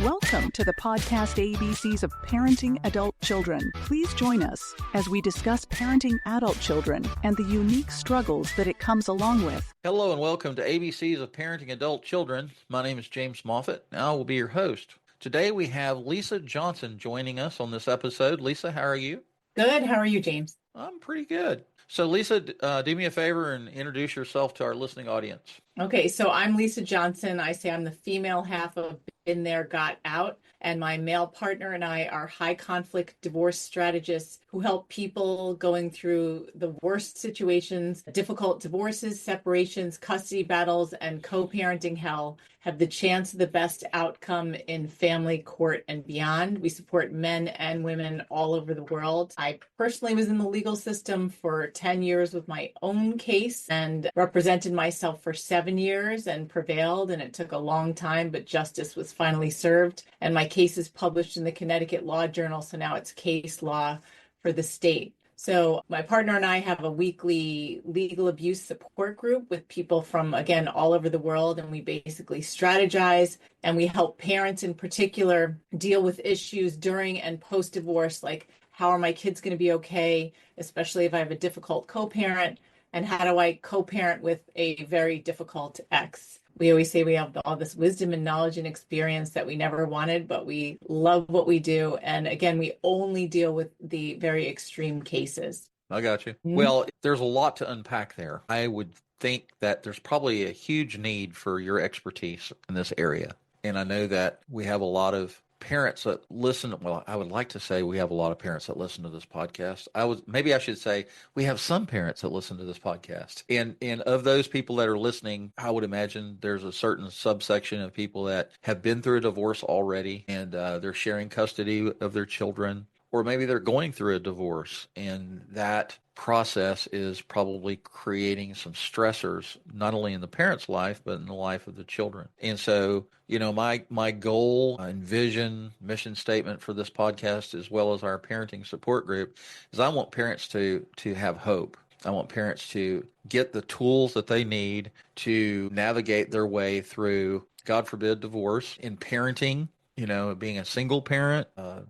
Welcome to the podcast ABCs of Parenting Adult Children. Please join us as we discuss parenting adult children and the unique struggles that it comes along with. Hello and welcome to ABCs of Parenting Adult Children. My name is James Moffitt, and I will be your host. Today we have Lisa Johnson joining us on this episode. Lisa, how are you? Good. How are you, James? I'm pretty good. So Lisa, do me a favor and introduce yourself to our listening audience. Okay, so I'm Lisa Johnson. I say I'm the female half of Been There, Got Out, and my male partner and I are high conflict divorce strategists who help people going through the worst situations, difficult divorces, separations, custody battles, and co-parenting hell have the chance of the best outcome in family, court, and beyond. We support men and women all over the world. I personally was in the legal system for 10 years with my own case and represented myself for 7 years and prevailed, and it took a long time, but justice was finally served. And my case is published in the Connecticut Law Journal, so now it's case law for the state. So my partner and I have a weekly legal abuse support group with people from, again, all over the world. And we basically strategize and we help parents in particular deal with issues during and post-divorce, like how are my kids going to be okay, especially if I have a difficult co-parent, and how do I co-parent with a very difficult ex. We always say we have all this wisdom and knowledge and experience that we never wanted, but we love what we do. And again, we only deal with the very extreme cases. I got you. Well, there's a lot to unpack there. I would think that there's probably a huge need for your expertise in this area. And I know that we have a lot of parents that listen. Well, I would like to say we have a lot of parents that listen to this podcast. Maybe I should say we have some parents that listen to this podcast. And of those people that are listening, I would imagine there's a certain subsection of people that have been through a divorce already and they're sharing custody of their children, or maybe they're going through a divorce, and that process is probably creating some stressors, not only in the parent's life, but in the life of the children. And so, my goal and vision, mission statement for this podcast, as well as our parenting support group, is I want parents to have hope. I want parents to get the tools that they need to navigate their way through, God forbid, divorce. In parenting, being a single parent,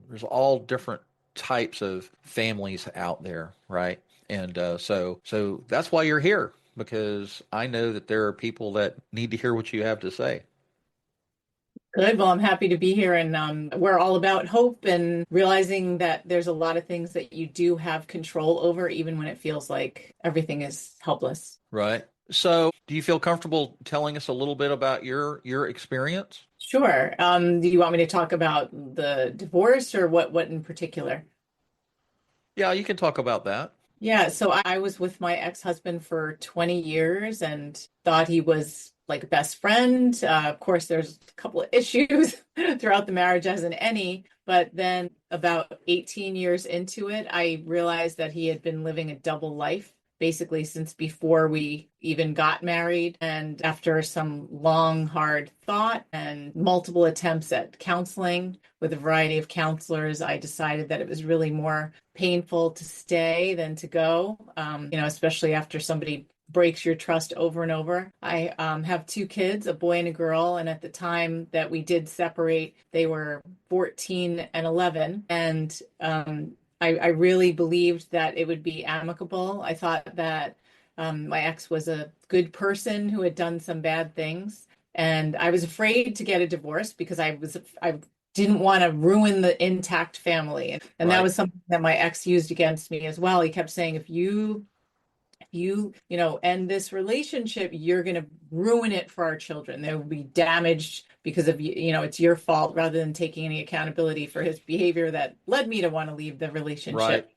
there's all different types of families out there, right? And so that's why you're here, because I know that there are people that need to hear what you have to say. Good. Well, I'm happy to be here. And we're all about hope and realizing that there's a lot of things that you do have control over, even when it feels like everything is helpless. Right. So do you feel comfortable telling us a little bit about your experience? Sure. Do you want me to talk about the divorce or what in particular? Yeah, you can talk about that. Yeah, so I was with my ex-husband for 20 years and thought he was like a best friend. Of course, there's a couple of issues throughout the marriage, as in any, but then about 18 years into it, I realized that he had been living a double life, basically since before we even got married. And after some long, hard thought and multiple attempts at counseling with a variety of counselors, I decided that it was really more painful to stay than to go, especially after somebody breaks your trust over and over. I have 2 kids, a boy and a girl. And at the time that we did separate, they were 14 and 11. And I really believed that it would be amicable. I thought that my ex was a good person who had done some bad things. And I was afraid to get a divorce because I didn't want to ruin the intact family. And Right. That was something that my ex used against me as well. He kept saying, if you end this relationship, you're going to ruin it for our children. They will be damaged because of, it's your fault, rather than taking any accountability for his behavior that led me to want to leave the relationship.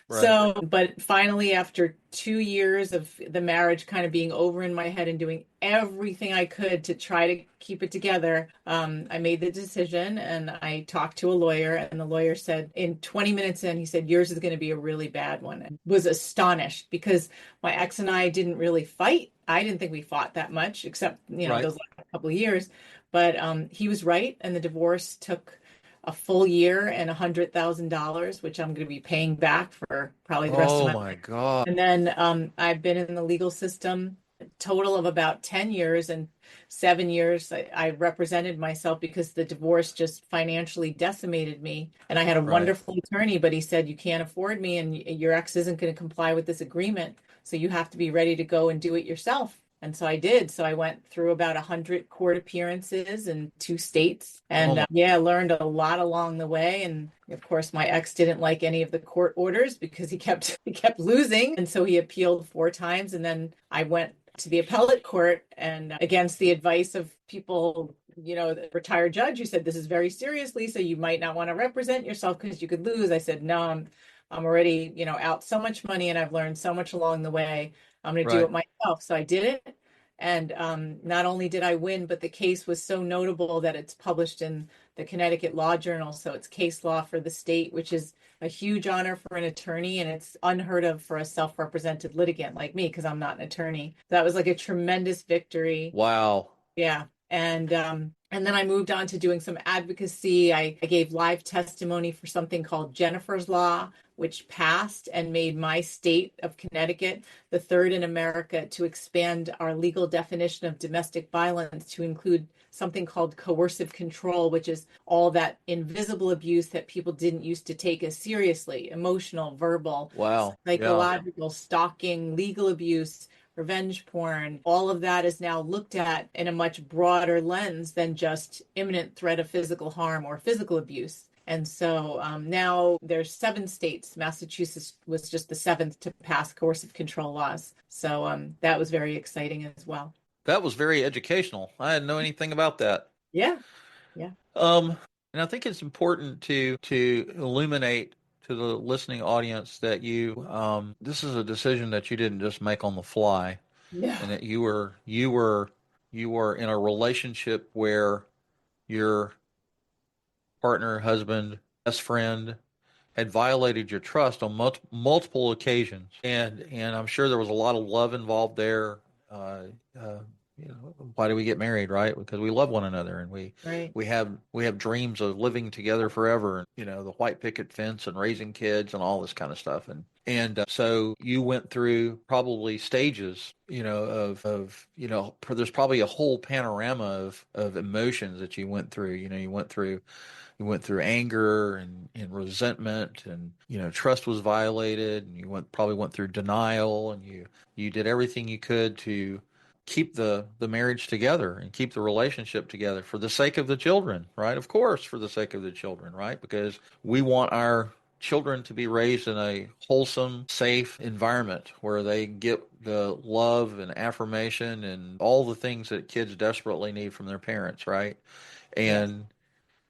Right. So, but finally, after 2 years of the marriage kind of being over in my head and doing everything I could to try to keep it together, I made the decision and I talked to a lawyer, and the lawyer said, in 20 minutes in, he said, yours is going to be a really bad one. And was astonished because my ex and I didn't really fight. I didn't think we fought that much, except, Right. those last couple of years. But he was right. And the divorce took a full year and $100,000, which I'm going to be paying back for probably the rest of my life. Oh my God. And then I've been in the legal system total of about 10 years, and 7 years I represented myself because the divorce just financially decimated me. And I had a Right. wonderful attorney, but he said, you can't afford me and your ex isn't going to comply with this agreement. So you have to be ready to go and do it yourself. And so I did. So I went through about 100 court appearances in 2 states, Oh and my. yeah, learned a lot along the way. And of course, my ex didn't like any of the court orders because he kept losing, and so he appealed 4 times. And then I went to the appellate court, and against the advice of people, the retired judge who said, this is very serious, Lisa, you might not want to represent yourself because you could lose. I said, no, I'm already, out so much money, and I've learned so much along the way. I'm going to do Right. it myself. So I did it. And not only did I win, but the case was so notable that it's published in the Connecticut Law Journal. So it's case law for the state, which is a huge honor for an attorney. And it's unheard of for a self-represented litigant like me, because I'm not an attorney. That was like a tremendous victory. Wow. Yeah. And then I moved on to doing some advocacy. I gave live testimony for something called Jennifer's Law, which passed and made my state of Connecticut the third in America to expand our legal definition of domestic violence to include something called coercive control, which is all that invisible abuse that people didn't used to take as seriously: emotional, verbal, Wow. Yeah. psychological, stalking, legal abuse, revenge porn. All of that is now looked at in a much broader lens than just imminent threat of physical harm or physical abuse. And so now there's 7 states. Massachusetts was just the seventh to pass coercive control laws. So that was very exciting as well. That was very educational. I didn't know anything about that. Yeah, yeah, Um, and I think it's important to illuminate to the listening audience that this is a decision that you didn't just make on the fly, no, and that you were in a relationship where your partner, husband, best friend had violated your trust on multiple occasions, and I'm sure there was a lot of love involved there. Uh, uh, why do we get married, right? Because we love one another, and we right. we have we have dreams of living together forever, and the white picket fence and raising kids and all this kind of stuff, and so you went through probably stages, there's probably a whole panorama of emotions that you went through. You went through anger and resentment, and trust was violated, and probably went through denial, and you did everything you could to keep the marriage together and keep the relationship together for the sake of the children, right? Of course, for the sake of the children, right? Because we want our children to be raised in a wholesome, safe environment where they get the love and affirmation and all the things that kids desperately need from their parents, right? Yes.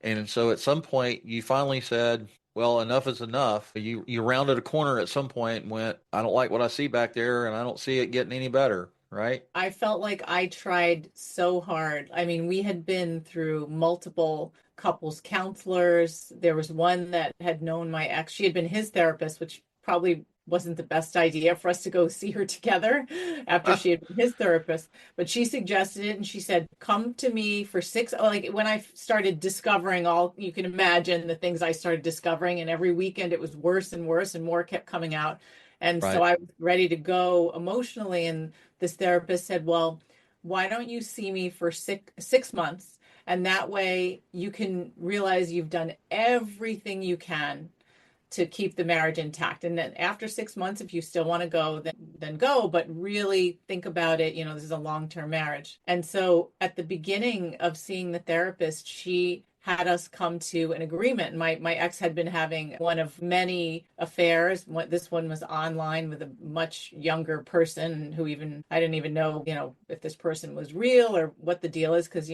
And so at some point you finally said, well, enough is enough. You rounded a corner at some point and went, I don't like what I see back there, and I don't see it getting any better, right? I felt like I tried so hard. I mean, we had been through multiple couples counselors. There was one that had known my ex. She had been his therapist, which probably wasn't the best idea for us to go see her together after she had been his therapist. But she suggested it, and she said, come to me for six. Like when I started discovering all, you can imagine the things I started discovering, and every weekend it was worse and worse, and more kept coming out. And so Right. I was ready to go emotionally. And this therapist said, well, why don't you see me for 6 months? And that way you can realize you've done everything you can to keep the marriage intact. And then after 6 months, if you still want to go, then go, but really think about it. This is a long-term marriage. And so at the beginning of seeing the therapist, she had us come to an agreement. My ex had been having one of many affairs. This one was online with a much younger person who I didn't even know, if this person was real or what the deal is, because,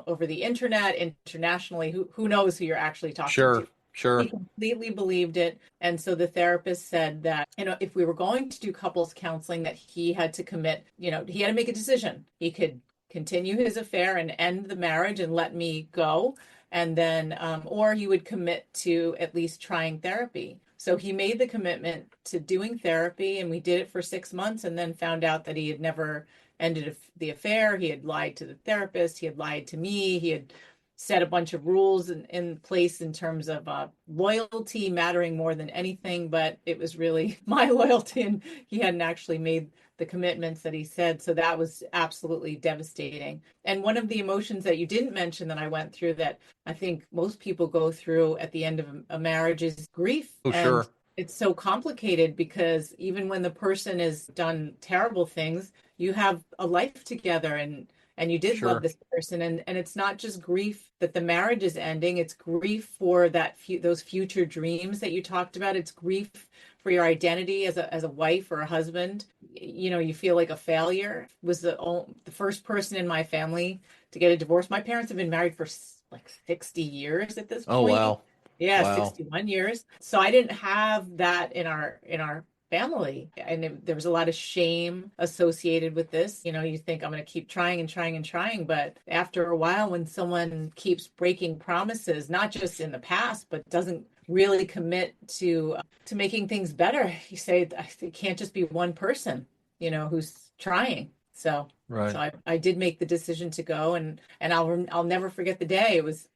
over the internet, internationally, who knows who you're actually talking to. Sure. He Sure. completely believed it. And so the therapist said that, if we were going to do couples counseling, that he had to commit, he had to make a decision. He could continue his affair and end the marriage and let me go. And then, or he would commit to at least trying therapy. So he made the commitment to doing therapy, and we did it for 6 months, and then found out that he had never ended the affair. He had lied to the therapist. He had lied to me. He had set a bunch of rules in place in terms of loyalty mattering more than anything, but it was really my loyalty, and he hadn't actually made the commitments that he said. So that was absolutely devastating. And one of the emotions that you didn't mention that I went through that I think most people go through at the end of a marriage is grief. Oh, And sure. it's so complicated because even when the person has done terrible things, you have a life together, and you did love Sure. this person, and it's not just grief that the marriage is ending, it's grief for those future dreams that you talked about. It's grief for your identity as a wife or a husband. You feel like a failure. Was the first person in my family to get a divorce. My parents have been married for like 60 years at this Oh, point. wow. Yeah, Wow. 61 years. So I didn't have that in our family. And there was a lot of shame associated with this. You think I'm going to keep trying and trying and trying. But after a while, when someone keeps breaking promises, not just in the past, but doesn't really commit to making things better, you say, it can't just be one person, who's trying. So Right. I did make the decision to go, and I'll never forget the day. It was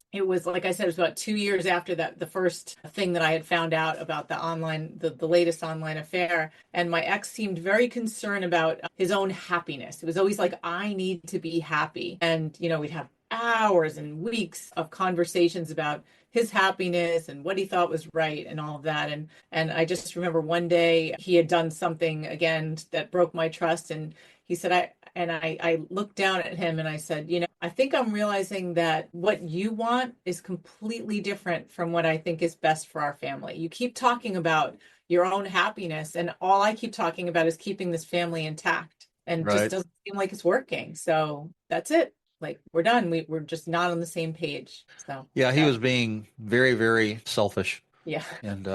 like I said, it was about 2 years after the first thing that I had found out about the latest online affair. And my ex seemed very concerned about his own happiness. It was always like, I need to be happy. And, we'd have hours and weeks of conversations about his happiness and what he thought was right and all of that. And I just remember one day he had done something again that broke my trust. And he said, I looked down at him and I said, I think I'm realizing that what you want is completely different from what I think is best for our family. You keep talking about your own happiness, and all I keep talking about is keeping this family intact, and just Right. doesn't seem like it's working. So that's it. Like, we're done. We're just not on the same page. So Yeah, he that, was being very, very selfish. yeah. And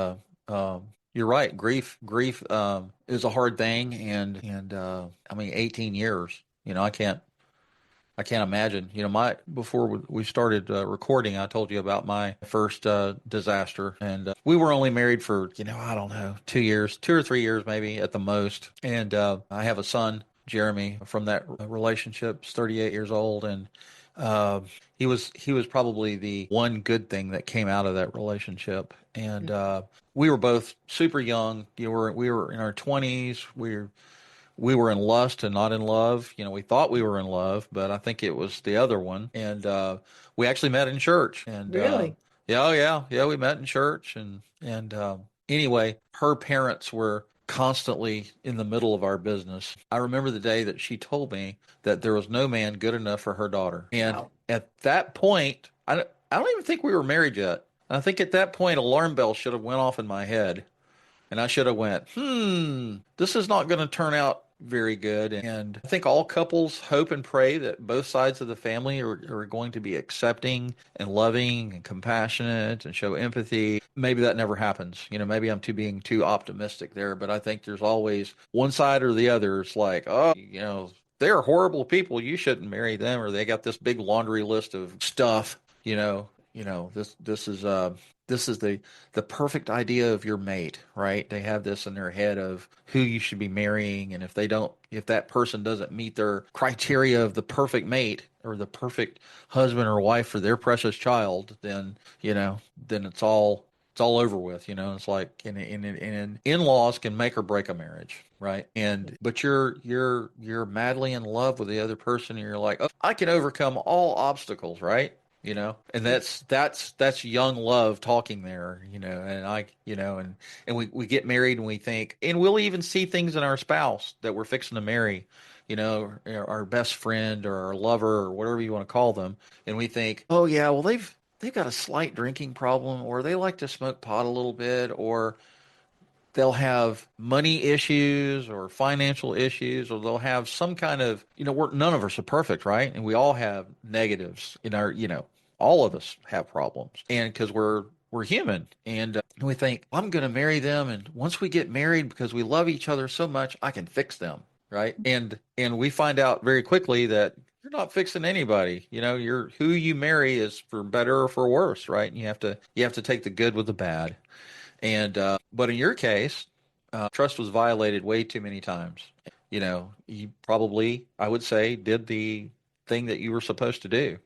you're right. Grief is a hard thing, and I mean, 18 years. I can't imagine. My before we started recording, I told you about my first disaster, and we were only married for I don't know 2 years, 2 or 3 years maybe at the most. And I have a son, Jeremy, from that relationship. He's 38 years old, and uh, he was probably the one good thing that came out of that relationship. And we were both super young. We were in our 20s. We were in lust and not in love. We thought we were in love, but I think it was the other one. And we actually met in church. And Really? yeah, oh, yeah, yeah, we met in church. And anyway, her parents were constantly in the middle of our business. I remember the day that she told me that there was no man good enough for her daughter. And Wow. at that point, I don't even think we were married yet. I think at that point, alarm bells should have went off in my head. And I should have went, this is not going to turn out very good. And I think all couples hope and pray that both sides of the family are going to be accepting and loving and compassionate and show empathy. Maybe that never happens. Maybe I'm being too optimistic there, but I think there's always one side or the other. It's like, oh, they're horrible people. You shouldn't marry them, or they got this big laundry list of stuff. This is the perfect idea of your mate, right? They have this in their head of who you should be marrying, and if that person doesn't meet their criteria of the perfect mate or the perfect husband or wife for their precious child, then it's all over with. It's like and in-laws can make or break a marriage, right? But you're madly in love with the other person, and you're like, oh, I can overcome all obstacles, right? And that's young love talking there. And we get married and we think, and we'll even see things in our spouse that we're fixing to marry, our best friend or our lover or whatever you want to call them, and we think, oh yeah, well they've got a slight drinking problem, or they like to smoke pot a little bit, or they'll have money issues or financial issues, or they'll have some kind of, none of us are perfect, right? And we all have negatives in our, all of us have problems. And because we're human, and we think, I'm going to marry them. And once we get married, because we love each other so much, I can fix them. Right. And we find out very quickly that you're not fixing anybody. Who you marry is for better or for worse. Right. And you have to take the good with the bad. And but in your case, trust was violated way too many times. You probably, I would say, did the thing that you were supposed to do.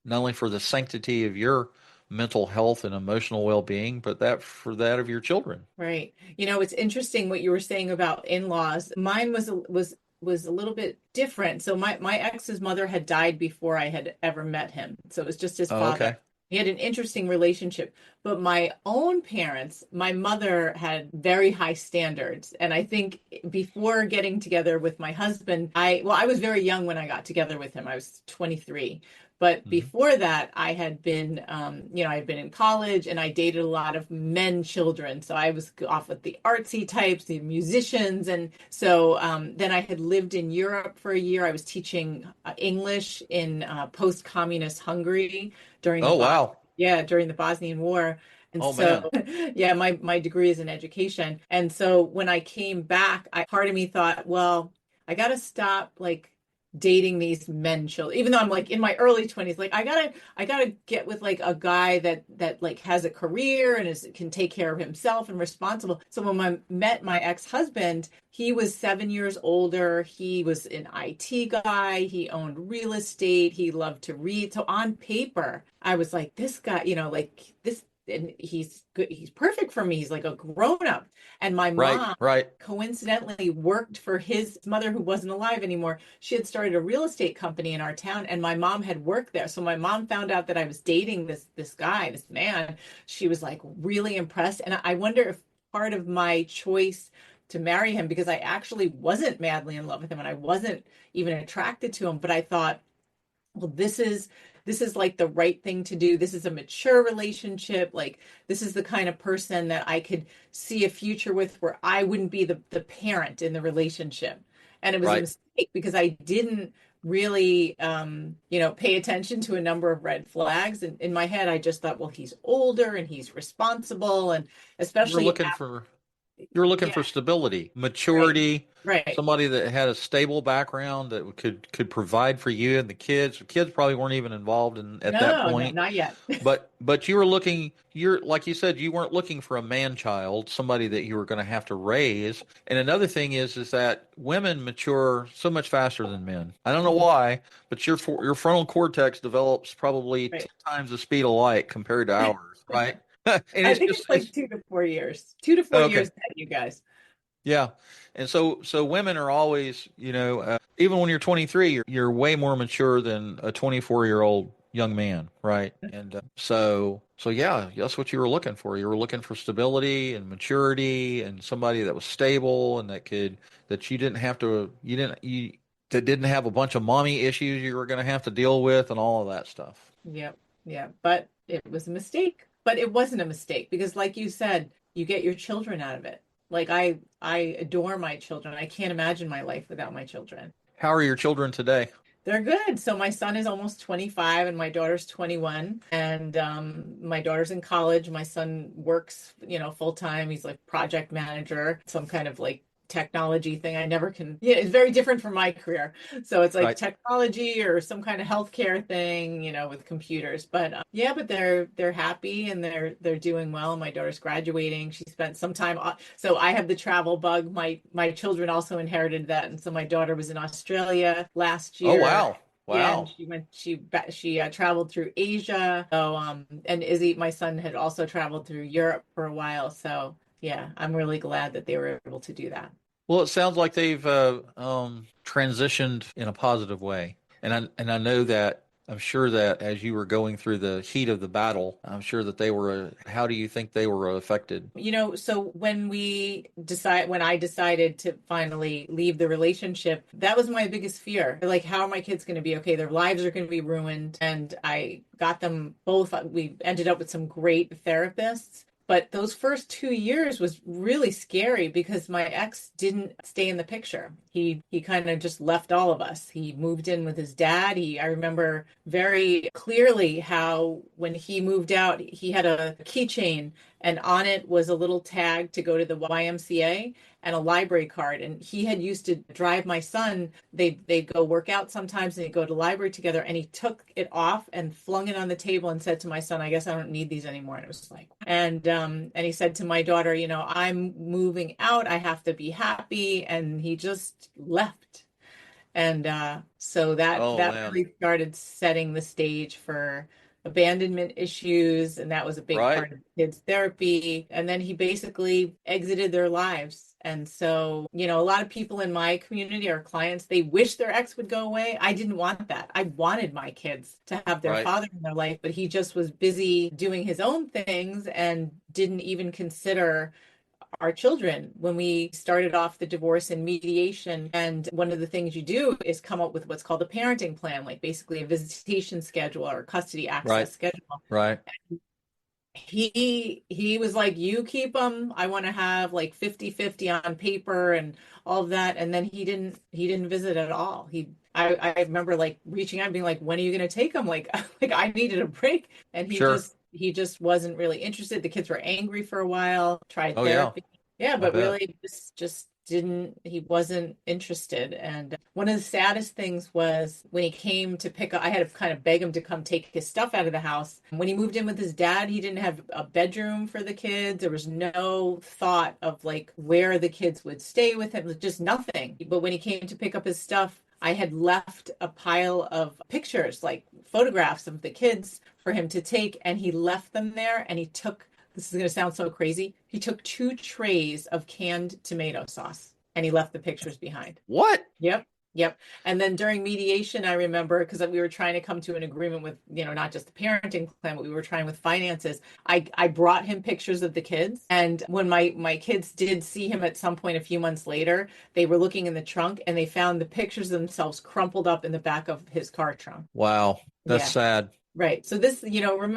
not only for the sanctity of your mental health and emotional well-being, but that for that of your children. Right. It's interesting what you were saying about in-laws. Mine was a little bit different. So my ex's mother had died before I had ever met him. So it was just his Oh, father. okay. He had an interesting relationship. But my own parents, my mother had very high standards. And I think before getting together with my husband, I was very young when I got together with him. I was 23. But Hmm. before that, I had been, I had been in college and I dated a lot of men children. So I was off with the artsy types, the musicians. And so then I had lived in Europe for a year. I was teaching English in post-communist Hungary during the Oh, wow. during the Bosnian War. And Oh, so, man. yeah, my degree is in education. And so when I came back, part of me thought, well, I got to stop like dating these men children, even though I'm like in my early 20s. Like I gotta get with like a guy that like has a career and can take care of himself and responsible. So when I met my ex-husband, he was 7 years older. He was an IT guy. He owned real estate. He loved to read. So on paper, I was like, this guy, like this, and he's good. He's perfect for me. He's like a grown up. And my Right, mom right. coincidentally worked for his mother who wasn't alive anymore. She had started a real estate company in our town and my mom had worked there. So my mom found out that I was dating this guy, this man. She was like really impressed. And I wonder if part of my choice to marry him, because I actually wasn't madly in love with him and I wasn't even attracted to him, but I thought, well, this is like the right thing to do. This is a mature relationship. Like this is the kind of person that I could see a future with where I wouldn't be the parent in the relationship. And it was a Right. mistake because I didn't really pay attention to a number of red flags. And in my head, I just thought, well, he's older and he's responsible. And You're especially looking for You're looking yeah, for stability, right, maturity, right. somebody that had a stable background that could provide for you and the kids. The kids probably weren't even involved in at that No, no, point. not yet. But you were looking, you're like you said, you weren't looking for a man child, somebody that you were going to have to raise. And another thing is that women mature so much faster than men. I don't know Mhm. why, but your frontal cortex develops probably Right. 10 times the speed of light compared to ours, right? And I it's think it's just like it's 2 to 4 years. 2 to 4 okay. years ahead, you guys. Yeah. And so women are always, even when you're 23, you're way more mature than a 24-year-old young man, right? And so yeah, that's what you were looking for. You were looking for stability and maturity and somebody that was stable and that you didn't have to, you that didn't have a bunch of mommy issues you were going to have to deal with and all of that stuff. Yep. Yeah. But it was a mistake. But it wasn't a mistake because like you said, you get your children out of it. Like I adore my children. I can't imagine my life without my children. How are your children today? They're good. So my son is almost 25 and my daughter's 21. And my daughter's in college. My son works, full time. He's like project manager, some kind of like technology thing. I never can, yeah, it's very different from my career. So it's like Right. technology or some kind of healthcare thing, with computers. But yeah, but they're happy and they're doing well. My daughter's graduating. She spent some time. So I have the travel bug. My children also inherited that, and so my daughter was in Australia last Oh, year. wow. Yeah, and Wow. she traveled through Asia. So and Izzy, my son, had also traveled through Europe for a while. So yeah, I'm really glad that they were able to do that. Well, it sounds like they've transitioned in a positive way, and I know that I'm sure that as you were going through the heat of the battle, I'm sure that they were. How do you think they were affected? So when I decided to finally leave the relationship, that was my biggest fear. Like, how are my kids going to be okay? Their lives are going to be ruined. And I got them both. We ended up with some great therapists. But those first 2 years was really scary because my ex didn't stay in the picture. He kind of just left all of us. He moved in with his dad. I remember very clearly how when he moved out, he had a keychain and on it was a little tag to go to the YMCA and a library card. And he had used to drive my son. They'd go work out sometimes and they'd go to the library together. And he took it off and flung it on the table and said to my son, "I guess I don't need these anymore." And it was like, and he said to my daughter, "I'm moving out. I have to be happy." And he just left. And so Oh that man. really started setting the stage for abandonment issues, and that was a big Right. part of the kids' therapy. And then he basically exited their lives. And so, a lot of people in my community, our clients, they wish their ex would go away. I didn't want that. I wanted my kids to have their Right. father in their life, but he just was busy doing his own things and didn't even consider our children when we started off the divorce and mediation. And one of the things you do is come up with what's called a parenting plan, like basically a visitation schedule or custody Right. access schedule. Right. He was like, you keep them, I want to have like 50-50 on paper and all of that. And then he didn't visit at all. I remember like reaching out and being like, when are you going to take them? Like like I needed a break. And Sure. he just wasn't really interested. The kids were angry for a while, tried Oh yeah. therapy. Yeah, I but bet. really just didn't, he wasn't interested. And one of the saddest things was when he came to pick up, I had to kind of beg him to come take his stuff out of the house. When he moved in with his dad, he didn't have a bedroom for the kids. There was no thought of like where the kids would stay with him, just nothing. But when he came to pick up his stuff, I had left a pile of pictures, like photographs of the kids for him to take, and he left them there and he took, this is going to sound so crazy, he took 2 trays of canned tomato sauce and he left the pictures behind. What? Yep. Yep. And then during mediation, I remember because we were trying to come to an agreement with, not just the parenting plan, but we were trying with finances. I brought him pictures of the kids. And when my kids did see him at some point a few months later, they were looking in the trunk and they found the pictures of themselves crumpled up in the back of his car trunk. Wow. That's Yeah. sad. Right. So this,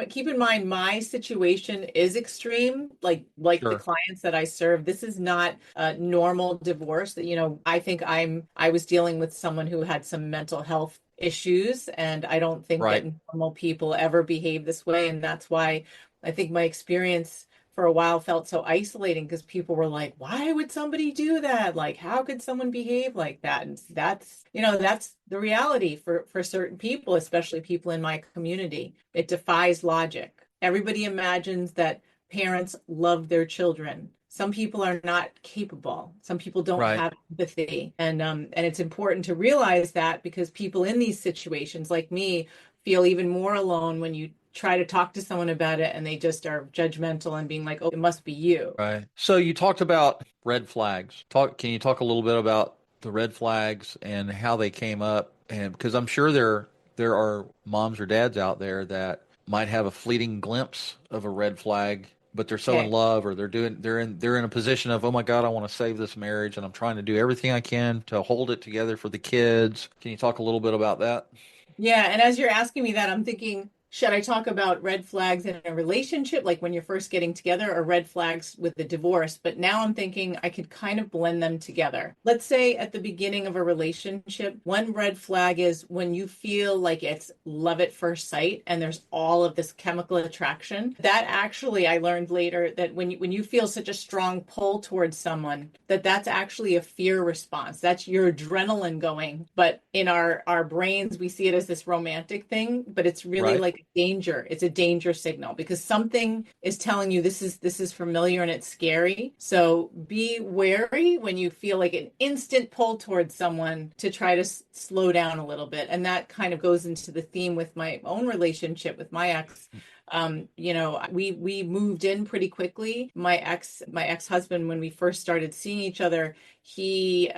keep in mind my situation is extreme, like the Sure. clients that I serve. This is not a normal divorce. That, I think I was dealing with someone who had some mental health issues, and I don't think that Right. normal people ever behave this way. And that's why I think my experience for a while felt so isolating because people were like, why would somebody do that? Like, how could someone behave like that? And that's the reality for certain people, especially people in my community. It defies logic. Everybody imagines that parents love their children. Some people are not capable. Some people don't Right. have empathy. And it's important to realize that because people in these situations, like me, feel even more alone when you try to talk to someone about it and they just are judgmental and being like, oh, it must be you. Right. So you talked about red flags. Can you talk a little bit about the red flags and how they came up? And because I'm sure there are moms or dads out there that might have a fleeting glimpse of a red flag, but they're so in Okay. love or they're in a position of, oh my God, I want to save this marriage and I'm trying to do everything I can to hold it together for the kids. Can you talk a little bit about that? Yeah, and as you're asking me that, I'm thinking, should I talk about red flags in a relationship, like when you're first getting together, or red flags with the divorce? But now I'm thinking I could kind of blend them together. Let's say at the beginning of a relationship, one red flag is when you feel like it's love at first sight and there's all of this chemical attraction. That actually, I learned later that when you feel such a strong pull towards someone, that's actually a fear response. That's your adrenaline going. But in our brains, we see it as this romantic thing, but it's really Right. like danger. It's a danger signal because something is telling you this is familiar and it's scary. So be wary when you feel like an instant pull towards someone to try to slow down a little bit. And that kind of goes into the theme with my own relationship with my ex. We moved in pretty quickly. My ex-husband, when we first started seeing each other, he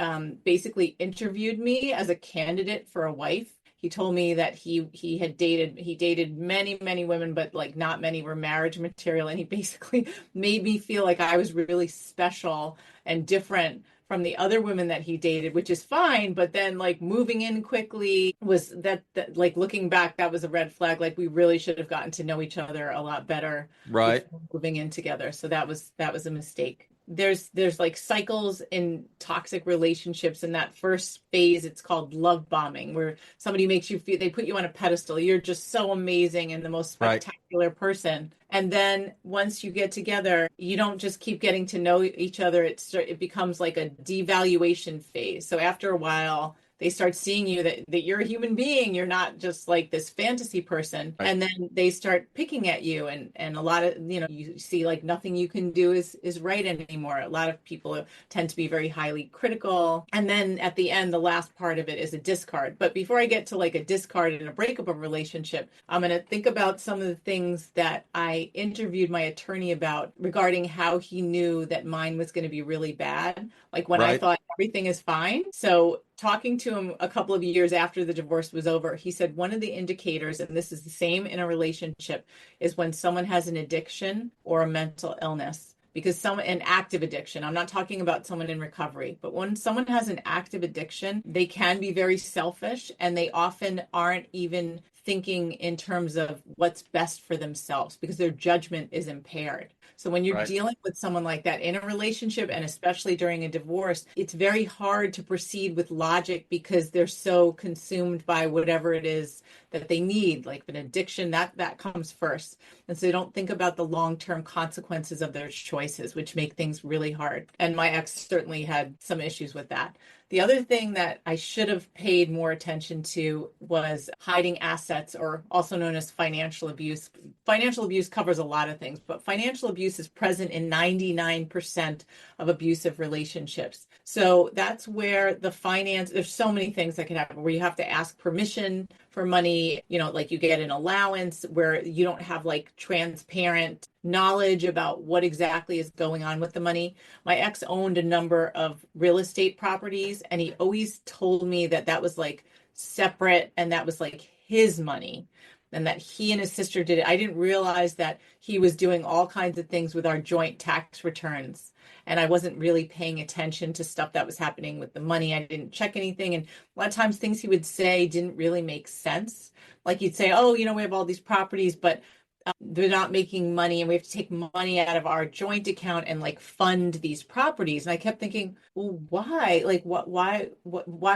basically interviewed me as a candidate for a wife. He told me that he dated many women, but like not many were marriage material. And he basically made me feel like I was really special and different from the other women that he dated, which is fine. But then like moving in quickly was that like looking back, that was a red flag. Like we really should have gotten to know each other a lot better Right. before moving in together. So that was a mistake. There's like cycles in toxic relationships. In that first phase, it's called love bombing, where somebody makes you feel, they put you on a pedestal. You're just so amazing and the most Right. spectacular person. And then once you get together, you don't just keep getting to know each other. It becomes like a devaluation phase. So after a while, they start seeing you that you're a human being. You're not just like this fantasy person. Right. And then they start picking at you. And a lot of, you see like nothing you can do is right anymore. A lot of people tend to be very highly critical. And then at the end, the last part of it is a discard. But before I get to like a discard and a breakup of a relationship, I'm going to think about some of the things that I interviewed my attorney about regarding how he knew that mine was going to be really bad. Like when I Right. thought everything is fine. So talking to him a couple of years after the divorce was over, he said one of the indicators, and this is the same in a relationship, is when someone has an addiction or a mental illness. Because an active addiction, I'm not talking about someone in recovery, but when someone has an active addiction, they can be very selfish and they often aren't even thinking in terms of what's best for themselves because their judgment is impaired. So when you're Right. dealing with someone like that in a relationship, and especially during a divorce, it's very hard to proceed with logic because they're so consumed by whatever it is that they need, like an addiction, that comes first. And so they don't think about the long-term consequences of their choices, which make things really hard. And my ex certainly had some issues with that. The other thing that I should have paid more attention to was hiding assets, or also known as financial abuse. Financial abuse covers a lot of things, but financial abuse is present in 99% of abusive relationships. So that's where there's so many things that can happen where you have to ask permission for money, like you get an allowance where you don't have like transparent knowledge about what exactly is going on with the money. My ex owned a number of real estate properties, and he always told me that was like separate and that was like his money and that he and his sister did it. I didn't realize that he was doing all kinds of things with our joint tax returns. And I wasn't really paying attention to stuff that was happening with the money. I didn't check anything. And a lot of times things he would say didn't really make sense. Like he'd say, oh, we have all these properties, but they're not making money and we have to take money out of our joint account and like fund these properties. And I kept thinking, well, why? Like why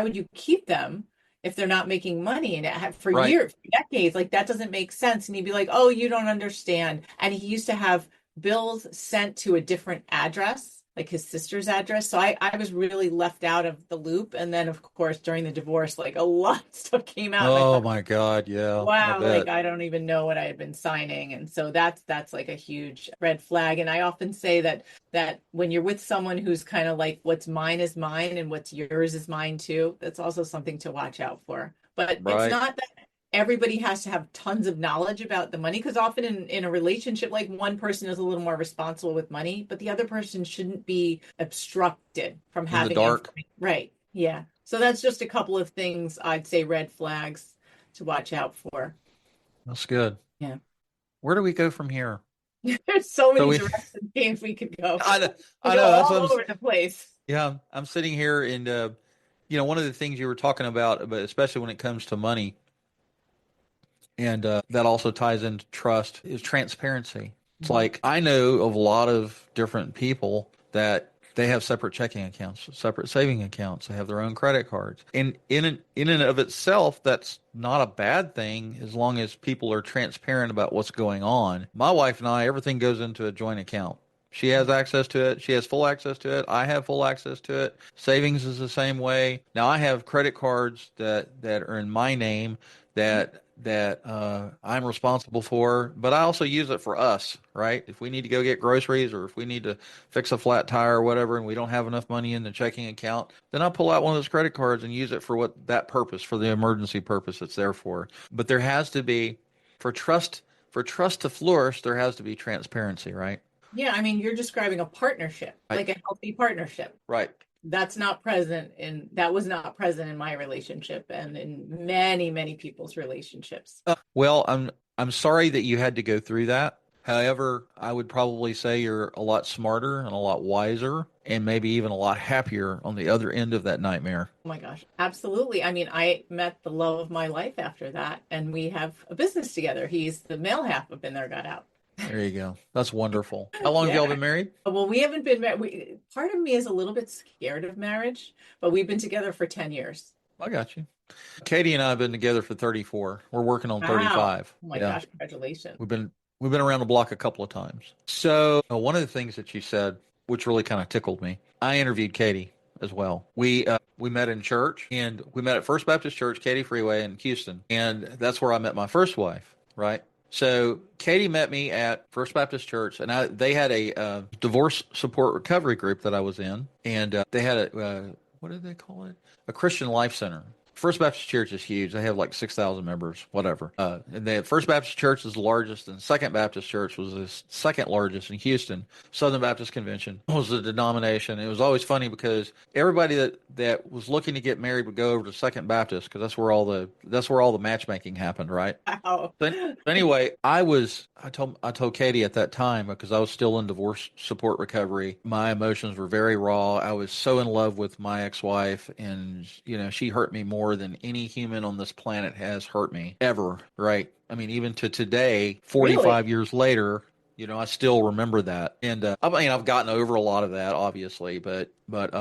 would you keep them if they're not making money? And for Right. years, for decades, like that doesn't make sense. And he'd be like, oh, you don't understand. And he used to have bills sent to a different address, like his sister's address. So I was really left out of the loop. And then of course, during the divorce, like a lot of stuff came out and I Oh thought, my God. Yeah, I wow, like bet. I don't even know what I had been signing. And so that's like a huge red flag. And I often say that when you're with someone who's kind of like what's mine is mine and what's yours is mine too, that's also something to watch out for. But it's Right. not that everybody has to have tons of knowledge about the money, because often in a relationship, like one person is a little more responsible with money, but the other person shouldn't be obstructed from In the having dark. information. Right. Yeah. So that's just a couple of things I'd say red flags to watch out for. That's good. Yeah. Where do we go from here? There's so So many we, directions games we could go. I know, We I go know. That's all what over the place. yeah, I'm sitting here and, one of the things you were talking about, but especially when it comes to money, and that also ties into trust, is transparency. It's Mhm. like I know of a lot of different people that they have separate checking accounts, separate saving accounts. They have their own credit cards. And in and of itself, that's not a bad thing as long as people are transparent about what's going on. My wife and I, everything goes into a joint account. She has access to it. She has full access to it. I have full access to it. Savings is the same way. Now I have credit cards that are in my name that I'm responsible for, but I also use it for us, right? If we need to go get groceries or if we need to fix a flat tire or whatever and we don't have enough money in the checking account, then I'll pull out one of those credit cards and use it for what that purpose, for the emergency purpose it's there for. But there has to be for trust to flourish, there has to be transparency, right? Yeah, I mean, you're describing a partnership, Right. like a healthy partnership. Right. That was not present in my relationship and in many, many people's relationships. Well, I'm sorry that you had to go through that. However, I would probably say you're a lot smarter and a lot wiser and maybe even a lot happier on the other end of that nightmare. Oh my gosh, absolutely. I mean, I met the love of my life after that, and we have a business together. He's the male half of Been There, Got Out. There you go. That's wonderful. How long have Yeah. y'all been married? Well, we haven't been married. Part of me is a little bit scared of marriage, but we've been together for 10 years. I got you. Katie and I have been together for 34. We're working on Wow. 35. Oh my Yeah. gosh, congratulations. We've been around the block a couple of times. So one of the things that you said, which really kind of tickled me, I interviewed Katie as well. We met in church, and we met at First Baptist Church, Katy Freeway in Houston, and that's where I met my first wife, right? So Katie met me at First Baptist Church, and they had a divorce support recovery group that I was in, and they had what did they call it? A Christian Life Center. First Baptist Church is huge. They have like 6,000 members, whatever. And the First Baptist Church is the largest, and Second Baptist Church was the second largest in Houston. Southern Baptist Convention was the denomination. It was always funny because everybody that was looking to get married would go over to Second Baptist because that's where all the matchmaking happened, right? Wow. But anyway, I told Katie at that time, because I was still in divorce support recovery. My emotions were very raw. I was so in love with my ex-wife, and she hurt me more than any human on this planet has hurt me ever, right? I mean, even to today, 45 Really? years later, I still remember that. And I've gotten over a lot of that, obviously, but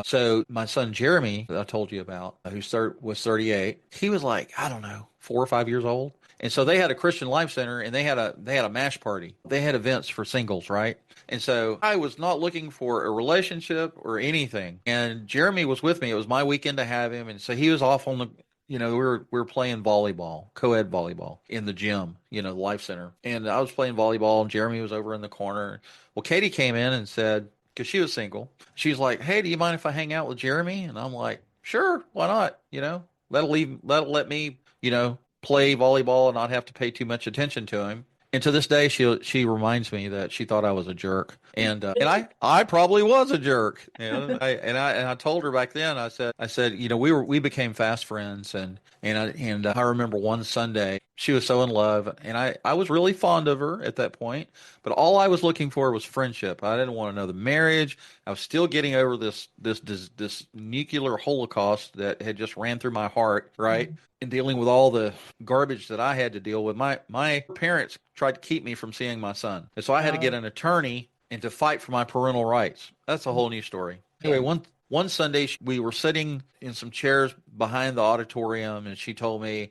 so my son Jeremy, that I told you about, who was 38, he was like, I don't know, 4 or 5 years old. And so they had a Christian Life Center, and they had a mash party. They had events for singles, right? And so I was not looking for a relationship or anything. And Jeremy was with me. It was my weekend to have him, and so he was off on the. We were playing volleyball, co-ed volleyball in the gym, the Life Center. And I was playing volleyball, and Jeremy was over in the corner. Well, Katie came in and said, because she was single, she's like, "Hey, do you mind if I hang out with Jeremy?" And I'm like, "Sure, why not? Let me, play volleyball and not have to pay too much attention to him." And to this day, she reminds me that she thought I was a jerk, and I probably was a jerk. I told her back then. I said we became fast friends, and I remember one Sunday she was so in love, and I was really fond of her at that point, but all I was looking for was friendship. I didn't want another marriage. I was still getting over this nuclear holocaust that had just ran through my heart, right? And dealing with all the garbage that I had to deal with. My parents tried to keep me from seeing my son. And so I had to get an attorney and to fight for my parental rights. That's a whole new story. Anyway, one Sunday we were sitting in some chairs behind the auditorium, and she told me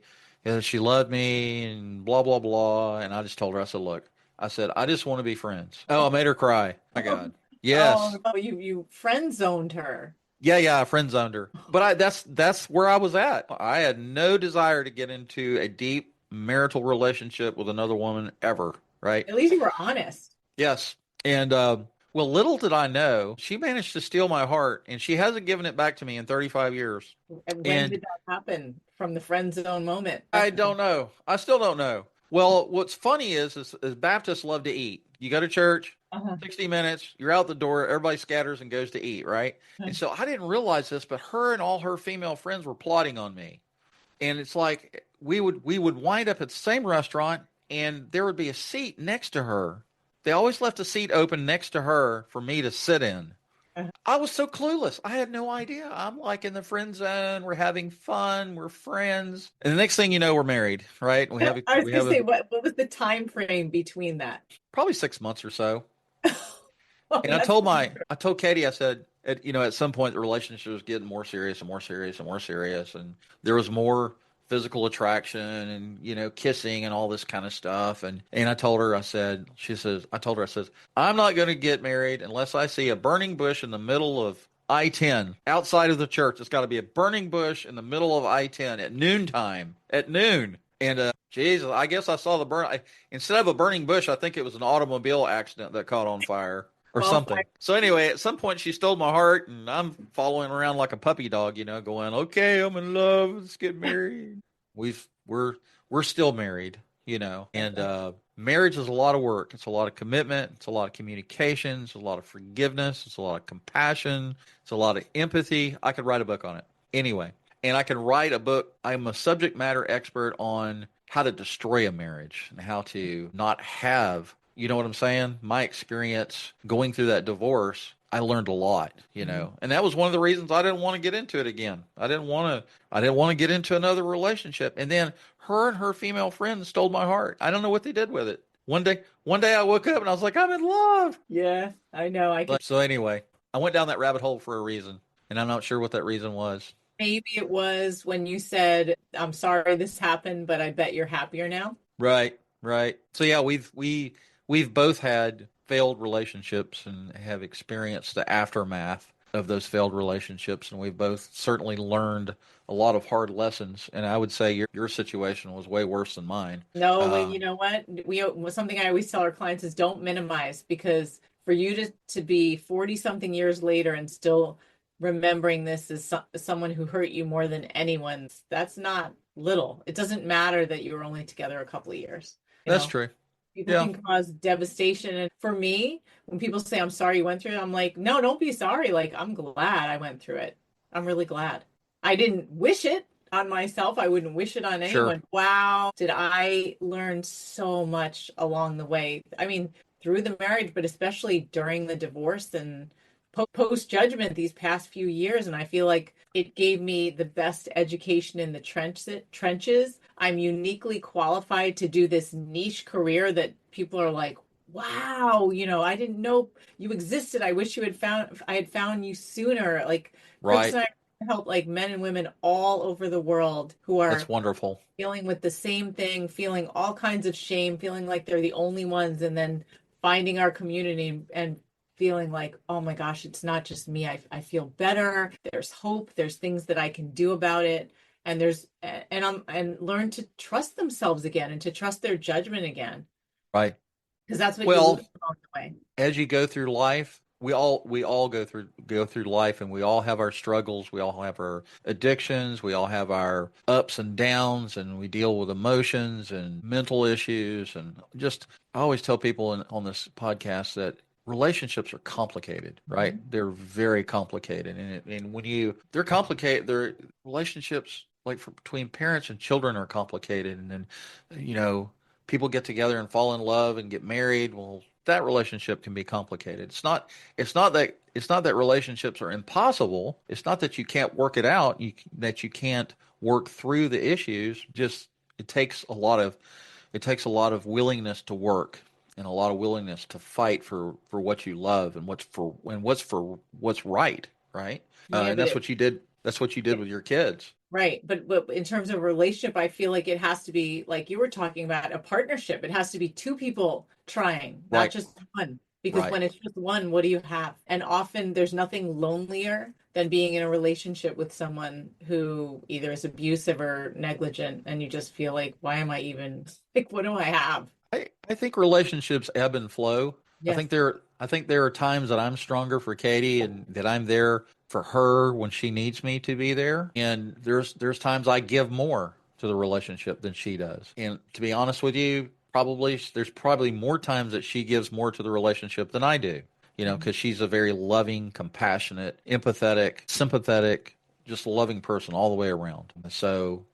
she loved me and blah, blah, blah. And I just told her, I said, look, I just want to be friends. Oh, I made her cry. My God. Yes. Oh, you friend zoned her. Yeah, I friend zoned her. But that's where I was at. I had no desire to get into a deep marital relationship with another woman ever, right? At least you were honest. Yes. And well, little did I know, she managed to steal my heart, and she hasn't given it back to me in 35 years. And when did that happen from the friend zone moment? I don't know. I still don't know. Well, what's funny is Baptists love to eat. You go to church, 60 minutes, you're out the door, everybody scatters and goes to eat, right? And so I didn't realize this, but her and all her female friends were plotting on me. And it's like we would wind up at the same restaurant, and there would be a seat next to her. They always left a seat open next to her for me to sit in. I was so clueless. I had no idea. I'm like in the friend zone. We're having fun. We're friends. And the next thing you know, we're married, right? I was going to say, what was the time frame between that? Probably 6 months or so. Oh, And I told Katie, I said, at some point the relationship was getting more serious and more serious and more serious, and there was more physical attraction and kissing and all this kind of stuff. And I told her, I said, I'm not going to get married unless I see a burning bush in the middle of I-10 outside of the church. It's got to be a burning bush in the middle of I-10 at noontime. At noon. And Jesus, I guess I saw instead of a burning bush, I think it was an automobile accident that caught on fire. Or something. So anyway, at some point she stole my heart, and I'm following around like a puppy dog, going, "Okay, I'm in love. Let's get married." We're still married, and marriage is a lot of work. It's a lot of commitment. It's a lot of communication. It's a lot of forgiveness. It's a lot of compassion. It's a lot of empathy. I could write a book on it. Anyway, and I can write a book. I'm a subject matter expert on how to destroy a marriage and how to not have. You know what I'm saying? My experience going through that divorce, I learned a lot, and that was one of the reasons I didn't want to get into it again. I didn't want to get into another relationship. And then her and her female friends stole my heart. I don't know what they did with it. One day I woke up and I was like, I'm in love. Yeah, I know. So anyway, I went down that rabbit hole for a reason, and I'm not sure what that reason was. Maybe it was when you said, "I'm sorry this happened, but I bet you're happier now." Right. So yeah, we've both had failed relationships and have experienced the aftermath of those failed relationships, and we've both certainly learned a lot of hard lessons. And I would say your situation was way worse than mine. No, well, you know what? Something I always tell our clients is don't minimize, because for you to be 40 something years later and still remembering this as someone who hurt you more than anyone, that's not little. It doesn't matter that you were only together a couple of years. You That's know, true. people Yeah, can cause devastation. And for me, when people say, I'm sorry you went through it, I'm like, no, don't be sorry. Like, I'm glad I went through it. I'm really glad. I didn't wish it on myself. I wouldn't wish it on sure. anyone. Wow, did I learn so much along the way? I mean, through the marriage, but especially during the divorce and post judgment these past few years. And I feel like it gave me the best education in the trenches. I'm uniquely qualified to do this niche career that people are like, wow, I didn't know you existed. I had found you sooner. Like Crooks Right. and I help like men and women all over the world who are That's wonderful. feeling with the same thing, feeling all kinds of shame, feeling like they're the only ones, and then finding our community and feeling like, oh my gosh, it's not just me. I feel better. There's hope. There's things that I can do about it. And and learn to trust themselves again and to trust their judgment again. Right. Because that's what you lose Well, along the way. as you go through life, we all go through life, and we all have our struggles, we all have our addictions, we all have our ups and downs, and we deal with emotions and mental issues. And just I always tell people on this podcast that relationships are complicated, right? Mhm. They're very complicated, and when they're complicated, their relationships like between parents and children are complicated. And then you know people get together and fall in love and get married. Well, that relationship can be complicated. It's not that relationships are impossible. It's not that you can't work it out. That you can't work through the issues. Just it takes a lot of it takes a lot of willingness to work, and a lot of willingness to fight for what you love, and what's right, right? Yeah, And but that's what you did. That's what you did with your kids. right. But in terms of relationship, I feel like it has to be like you were talking about a partnership. It has to be two people trying, not Right, just one. Because right. when it's just one, what do you have? And often there's nothing lonelier than being in a relationship with someone who either is abusive or negligent, and you just feel like, why am I even like, what do I have? I think relationships ebb and flow. Yes. I think there are times that I'm stronger for Katie and that I'm there for her when she needs me to be there. And there's times I give more to the relationship than she does. And to be honest with you, there's probably more times that she gives more to the relationship than I do. Because she's a very loving, compassionate, empathetic, sympathetic, just a loving person all the way around. So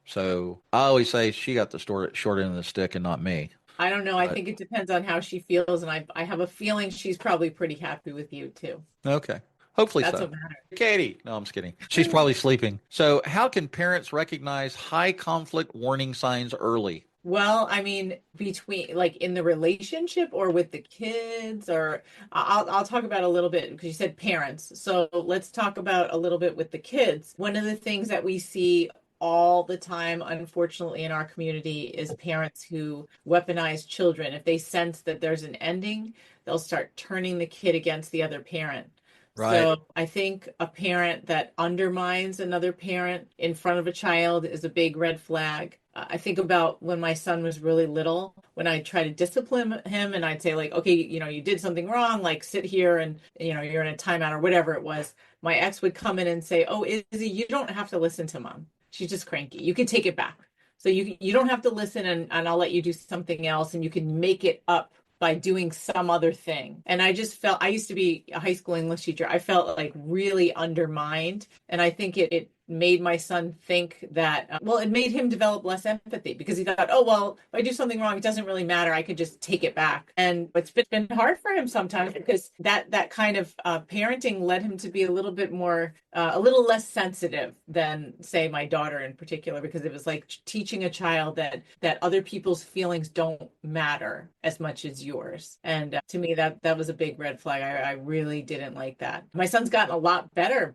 I always say she got the short end of the stick and not me. I don't know. I But think it depends on how she feels, and I have a feeling she's probably pretty happy with you too. okay. Hopefully That's so. what matters. Katie. No, I'm just kidding. She's probably sleeping. So, how can parents recognize high conflict warning signs early? Well, I mean, between like in the relationship or with the kids, or I'll talk about a little bit because you said parents. So let's talk about a little bit with the kids. One of the things that we see all the time, unfortunately, in our community is parents who weaponize children. If they sense that there's an ending, they'll start turning the kid against the other parent. Right. So I think a parent that undermines another parent in front of a child is a big red flag. I think about when my son was really little, when I try to discipline him and I'd say like, okay, you did something wrong, like sit here and, you're in a timeout or whatever it was. My ex would come in and say, oh, Izzy, you don't have to listen to mom. She's just cranky. You can take it back. So you don't have to listen, and I'll let you do something else and you can make it up by doing some other thing. And I just felt, I used to be a high school English teacher. I felt like really undermined. And I think it made my son think that, well, it made him develop less empathy because he thought, oh, well, if I do something wrong, it doesn't really matter. I could just take it back. And it's been hard for him sometimes because that kind of parenting led him to be a little bit more, a little less sensitive than, say, my daughter in particular, because it was like teaching a child that other people's feelings don't matter as much as yours. And to me, that was a big red flag. I really didn't like that. My son's gotten a lot better,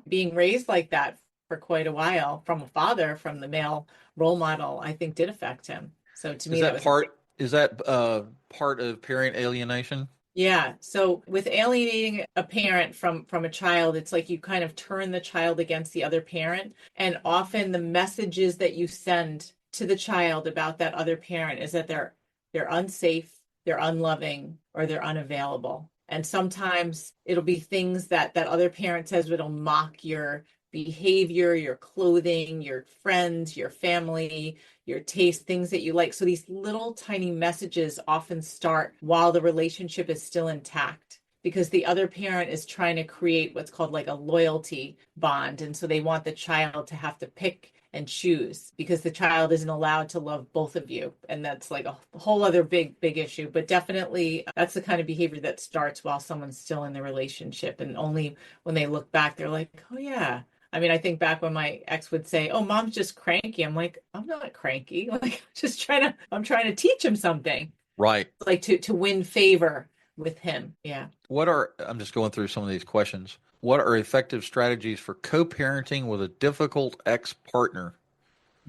being raised like that for quite a while from a father, from the male role model, I think did affect him. So to Is me, that that was a big, part? Is that part of parent alienation? Yeah. So with alienating a parent from a child, it's like you kind of turn the child against the other parent. And often the messages that you send to the child about that other parent is that they're unsafe, they're unloving, or they're unavailable. And sometimes it'll be things that that other parent says that'll mock your behavior, your clothing, your friends, your family, your taste, things that you like. So these little tiny messages often start while the relationship is still intact because the other parent is trying to create what's called like a loyalty bond. And so they want the child to have to pick and choose because the child isn't allowed to love both of you. And that's like a whole other big issue. But definitely that's the kind of behavior that starts while someone's still in the relationship. And only when they look back, they're like, oh, yeah. I mean, I think back when my ex would say, "Oh, mom's just cranky." I'm like, "I'm not cranky. Like, I'm trying to teach him something, Right. like to win favor with him." Yeah. I'm just going through some of these questions. What are effective strategies for co-parenting with a difficult ex-partner?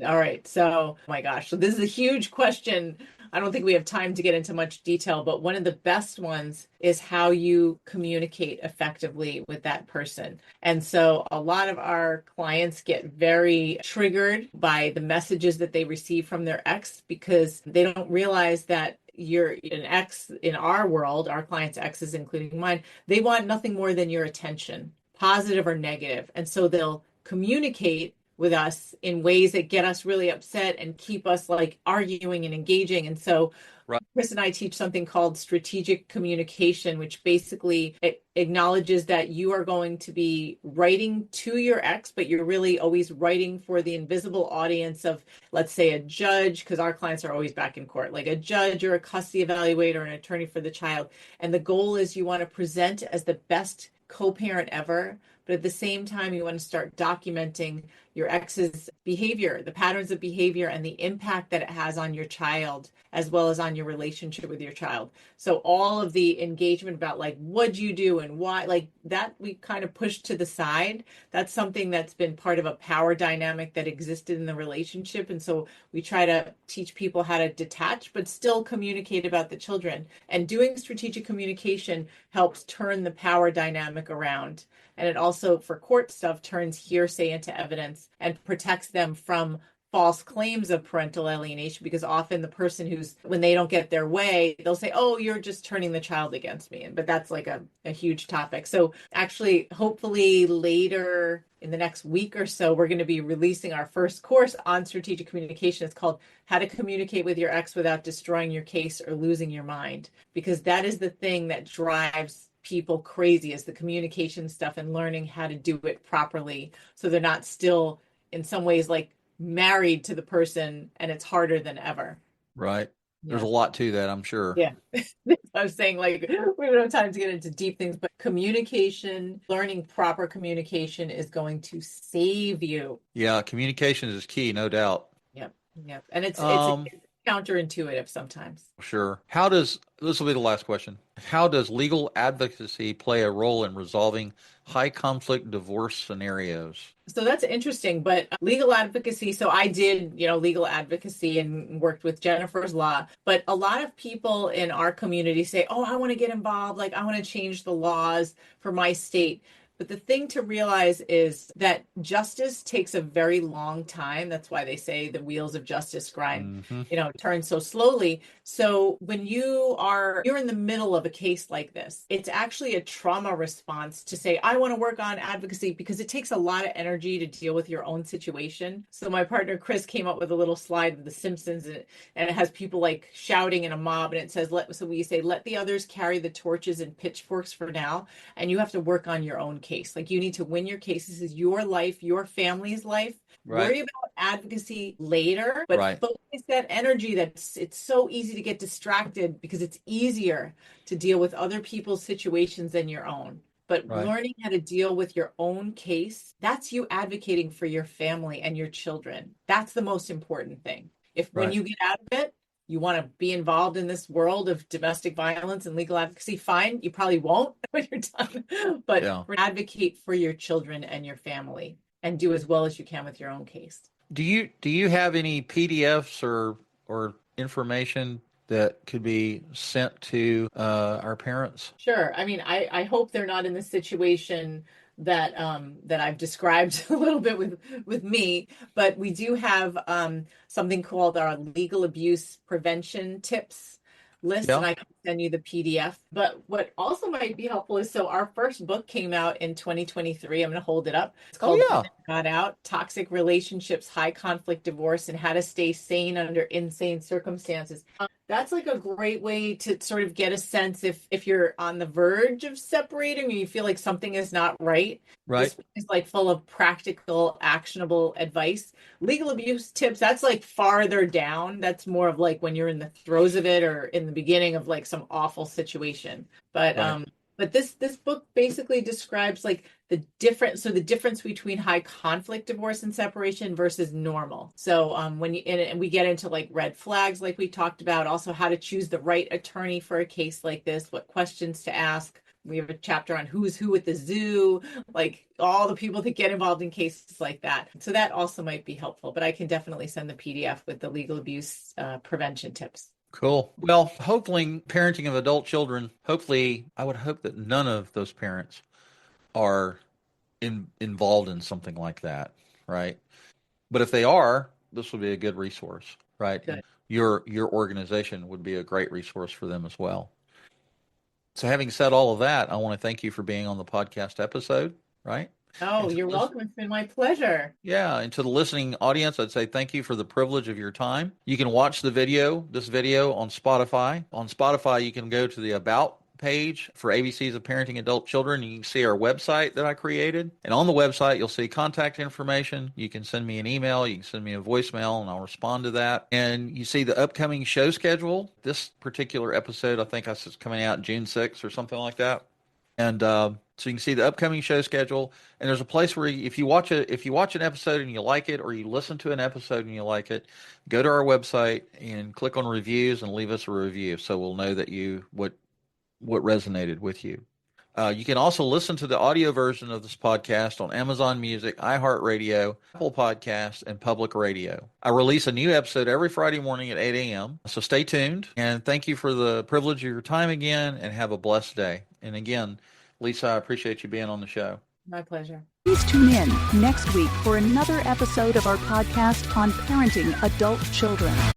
All right. So, oh my gosh. So this is a huge question. I don't think we have time to get into much detail, but one of the best ones is how you communicate effectively with that person. And so a lot of our clients get very triggered by the messages that they receive from their ex because they don't realize that you're an ex in our world, our clients' exes, including mine, they want nothing more than your attention, positive or negative. And so they'll communicate with us in ways that get us really upset and keep us like arguing and engaging. And so Right. Chris and I teach something called strategic communication, which basically it acknowledges that you are going to be writing to your ex, but you're really always writing for the invisible audience of, let's say, a judge, because our clients are always back in court, like a judge or a custody evaluator, or an attorney for the child. And the goal is you want to present as the best co-parent ever, but at the same time, you want to start documenting your ex's behavior, the patterns of behavior, and the impact that it has on your child, as well as on your relationship with your child. So all of the engagement about like what'd you do and why, like that we kind of pushed to the side. That's something that's been part of a power dynamic that existed in the relationship. And so we try to teach people how to detach, but still communicate about the children. And doing strategic communication helps turn the power dynamic around. And it also, for court stuff, turns hearsay into evidence and protects them from false claims of parental alienation because often the person who's, when they don't get their way, they'll say, "Oh, you're just turning the child against me." But that's like a huge topic. So actually, hopefully later in the next week or so, we're going to be releasing our first course on strategic communication. It's called How to Communicate with Your Ex Without Destroying Your Case or Losing Your Mind, because that is the thing that drives people crazy, is the communication stuff and learning how to do it properly so they're not still in some ways like married to the person and it's harder than ever. Right. There's a Yeah. lot to that, I'm sure. Yeah. I was saying like we don't have time to get into deep things, but communication, learning proper communication is going to save you. Yeah, communication is key, no doubt. Yep. Yep. And it's Um, counterintuitive sometimes. sure. This will be the last question. How does legal advocacy play a role in resolving high conflict divorce scenarios? So that's interesting, but legal advocacy. So I did, legal advocacy and worked with Jennifer's Law. But a lot of people in our community say, "Oh, I want to get involved. Like, I want to change the laws for my state." But the thing to realize is that justice takes a very long time. That's why they say the wheels of justice grind, Hmm. turn so slowly. So when you're in the middle of a case like this, it's actually a trauma response to say, "I want to work on advocacy," because it takes a lot of energy to deal with your own situation. So my partner Chris came up with a little slide of The Simpsons, and it has people like shouting in a mob, and it says, so we say, "Let the others carry the torches and pitchforks for now, and you have to work on your own case." Like, you need to win your case. This is your life, your family's life. Right. Worry about advocacy later, but Right. focus that energy. It's so easy to get distracted because it's easier to deal with other people's situations than your own. But Right. learning how to deal with your own case, that's you advocating for your family and your children. That's the most important thing. If when Right. you get out of it, you want to be involved in this world of domestic violence and legal advocacy, fine. You probably won't when you're done, but Yeah. advocate for your children and your family and do as well as you can with your own case. Do you have any PDFs or information that could be sent to our parents? Sure. I mean, I hope they're not in the situation that I've described a little bit with me, but we do have something called our legal abuse prevention tips list, Yeah. and I can send you the PDF. But what also might be helpful is, so our first book came out in 2023. I'm going to hold it up. It's Oh, called yeah. In and Got Out: Toxic Relationships, High Conflict Divorce, and How to Stay Sane Under Insane Circumstances. That's like a great way to sort of get a sense if you're on the verge of separating or you feel like something is not right. Right. This is like full of practical, actionable advice. Legal abuse tips, that's like farther down. That's more of like when you're in the throes of it or in the beginning of like some awful situation. But Right. but this book basically describes like the difference between high conflict divorce and separation versus normal. So when you and we get into like red flags like we talked about, also how to choose the right attorney for a case like this, what questions to ask. We have a chapter on who's who at the zoo, like all the people that get involved in cases like that. So that also might be helpful, but I can definitely send the PDF with the legal abuse prevention tips. Cool. Well, hopefully, parenting of adult children, hopefully, I would hope that none of those parents are involved in something like that, right? But if they are, this would be a good resource, right? Good. Your organization would be a great resource for them as well. So having said all of that, I want to thank you for being on the podcast episode, right? Oh, And to you're lis- welcome. It's been my pleasure. Yeah, and to the listening audience, I'd say thank you for the privilege of your time. You can watch this video on Spotify. On Spotify, you can go to the About page for ABCs of Parenting Adult Children. You can see our website that I created. And on the website, you'll see contact information. You can send me an email. You can send me a voicemail, and I'll respond to that. And you see the upcoming show schedule. This particular episode, I think is coming out June 6th or something like that. And so you can see the upcoming show schedule, and there's a place where if you watch an episode and you like it, or you listen to an episode and you like it, go to our website and click on reviews and leave us a review, so we'll know that what resonated with you. You can also listen to the audio version of this podcast on Amazon Music, iHeartRadio, Apple Podcasts, and Public Radio. I release a new episode every Friday morning at 8 a.m., so stay tuned. And thank you for the privilege of your time again, and have a blessed day. And again, Lisa, I appreciate you being on the show. My pleasure. Please tune in next week for another episode of our podcast on parenting adult children.